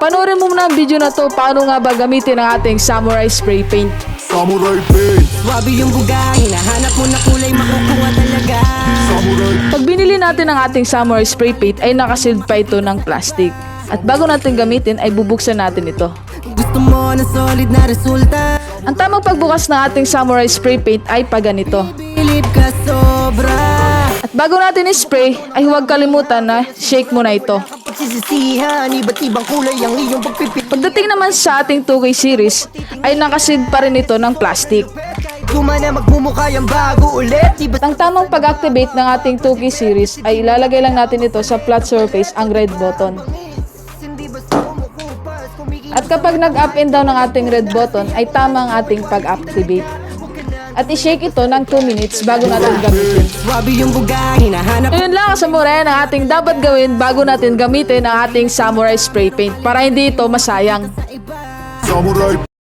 Panoorin mo muna ang video na to paano nga ba gamitin ang ating Samurai Spray Paint. Samurai Paint. Swabe yung buga, hinahanap mo na kulay, makukuha talaga. Samurai. Pag binili natin ang ating Samurai Spray Paint ay nakasealed pa ito ng plastic. At bago natin gamitin ay bubuksan natin ito. Gusto mo na solid na resulta, Ang tamang pagbukas ng ating Samurai Spray Paint ay paganito. bilib ka sobra. At bago natin i-spray ay huwag kalimutan na shake mo na ito. Pagsisisihan, iba't ibang kulay ang iyong pagpipit. Pagdating naman sa ating 2K series ay nakasealed pa rin ito ng plastic. Gumana magmumukha yung bago ulit. Iba't Ang tamang pag-activate ng ating 2K series ay ilalagay lang natin ito sa flat surface, ang red button. hindi basta kumukupas, kumikita. At kapag nag-up and down ang ating red button ay tama ang ating pag-activate. At i-shake ito ng 2 minutes bago natin gamitin. Swabe yung buga, hinahanap Ayun lang kasamuray ang ating dapat gawin bago natin gamitin ang ating Samurai Spray Paint para hindi ito masayang. Samurai